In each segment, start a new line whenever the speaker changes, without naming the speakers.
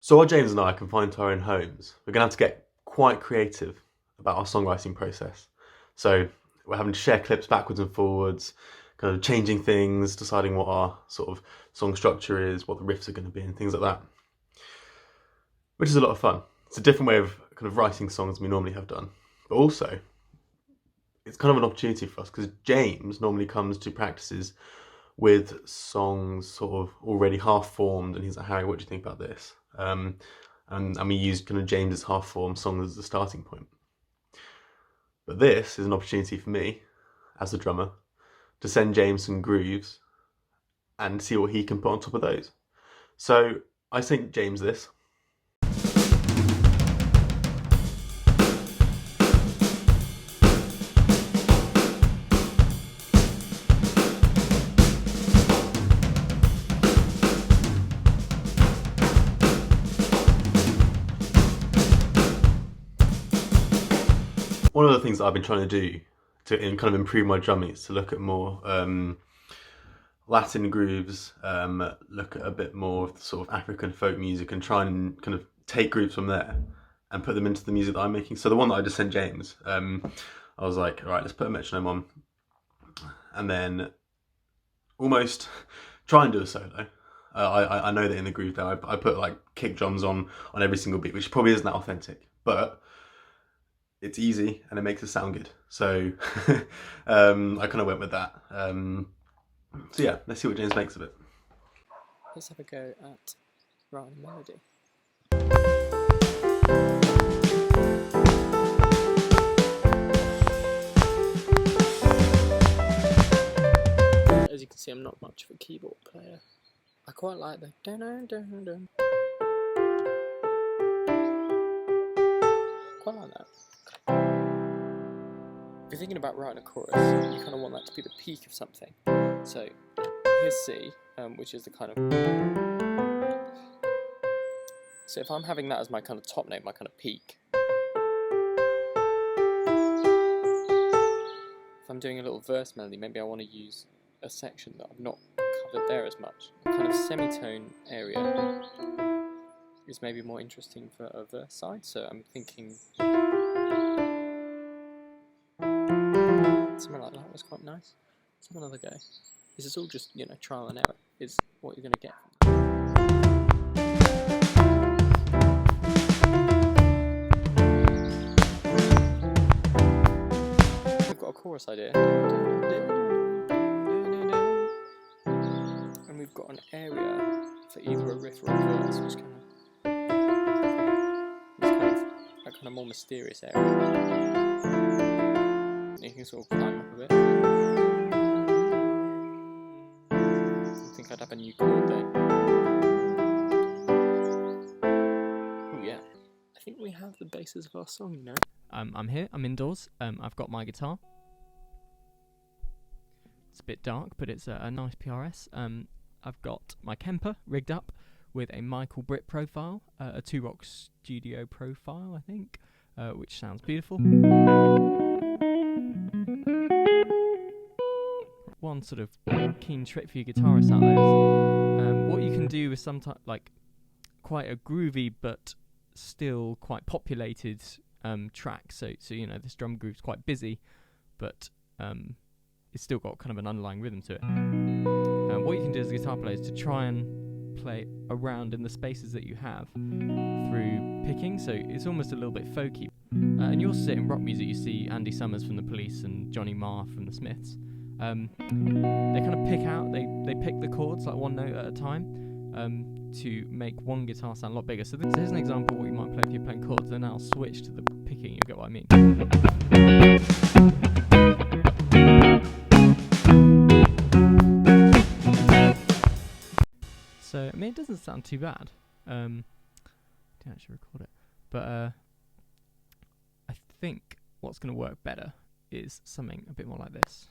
So while James and I are confined to our own homes, we're going to have to get quite creative about our songwriting process. So we're having to share clips backwards and forwards, kind of changing things, deciding what our sort of song structure is, what the riffs are going to be, and things like that, which is a lot of fun. It's a different way of kind of writing songs than we normally have done, but also it's kind of an opportunity for us because James normally comes to practices with songs sort of already half formed, and he's like, Harry, what do you think about this? And we used kind of James's half formed songs as a starting point. But this is an opportunity for me, as the drummer, to send James some grooves and see what he can put on top of those. So I sent James this. One of the things that I've been trying to do to kind of improve my drumming is to look at more Latin grooves, look at a bit more of the sort of African folk music and try and kind of take grooves from there and put them into the music that I'm making. So the one that I just sent James, I was like, all right, let's put a metronome on and then almost try and do a solo. I know that in the groove there, I put like kick drums on every single beat, which probably isn't that authentic, but it's easy and it makes it sound good. So I kind of went with that. So yeah, let's see what James makes of it.
Let's have a go at writing a melody. As you can see, I'm not much of a keyboard player. I quite like the dun dun dun dun. Quite like that. If you're thinking about writing a chorus, you kind of want that to be the peak of something. So here's C, which is the kind of... So if I'm having that as my kind of top note, my kind of peak, if I'm doing a little verse melody, maybe I want to use a section that I've not covered there as much. A kind of semitone area is maybe more interesting for a verse side, so I'm thinking something like that was quite nice. Let's have another go. This is all just, trial and error is what you're going to get. We've got a chorus idea. And we've got an area for either a riff or a verse, which a kind of more mysterious area. You can sort of climb up a bit. I think I'd have a new chord there. Oh yeah, I think we have the basis of our song,
I'm here, I'm indoors, I've got my guitar. It's a bit dark, but it's a nice PRS. I've got my Kemper rigged up with a Michael Britt profile, a 2 Rock Studio profile, I think, which sounds beautiful. One sort of keen trick for you guitarists out there is what you can do with sometimes like quite a groovy but still quite populated track. So this drum groove's quite busy, but it's still got kind of an underlying rhythm to it. What you can do as a guitar player is to try and play around in the spaces that you have through picking. So it's almost a little bit folky. And you also see it in rock music. You see Andy Summers from the Police and Johnny Marr from the Smiths. They kind of pick the chords like one note at a time to make one guitar sound a lot bigger. So here's an example of what you might play if you're playing chords, then I'll switch to the picking, you get what I mean. So, it doesn't sound too bad. Didn't actually record it. But I think what's going to work better is something a bit more like this.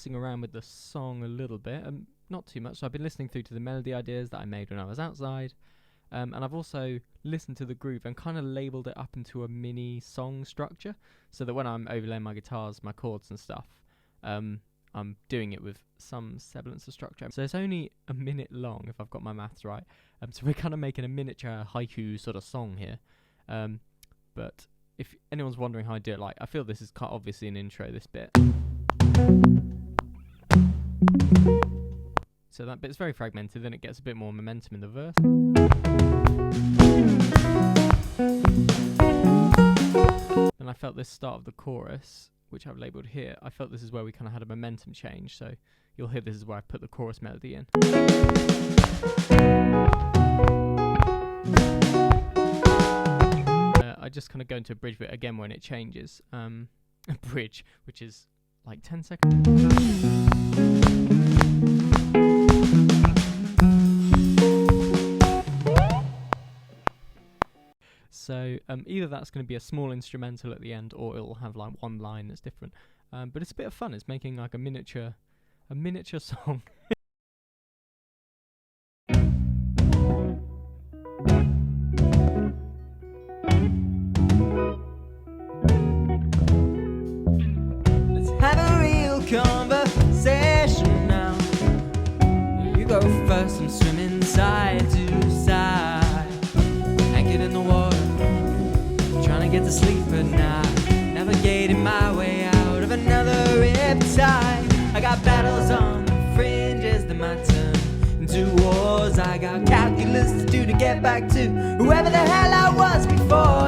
messing around with the song a little bit, not too much. So I've been listening through to the melody ideas that I made when I was outside, and I've also listened to the groove and kind of labelled it up into a mini song structure, so that when I'm overlaying my guitars, my chords and stuff, I'm doing it with some semblance of structure. So it's only a minute long, if I've got my maths right. So we're kind of making a miniature haiku sort of song here. But if anyone's wondering how I do it, like, I feel this is quite obviously an intro, this bit. So that bit's very fragmented, then it gets a bit more momentum in the verse. Then I felt this start of the chorus, which I've labelled here. I felt this is where we kind of had a momentum change, so you'll hear this is where I put the chorus melody in. I just kind of go into a bridge bit again when it changes. A bridge, which is like 10 seconds. So either that's going to be a small instrumental at the end, or it'll have like one line that's different. But it's a bit of fun. It's making like a miniature song.
Let's have a real conversation now. You go first and swim inside to side, anchored in the water, trying to get to sleep at night, navigating my way out of another riptide. I got battles on the fringes that might turn into wars. I got calculus to do to get back to whoever the hell I was before.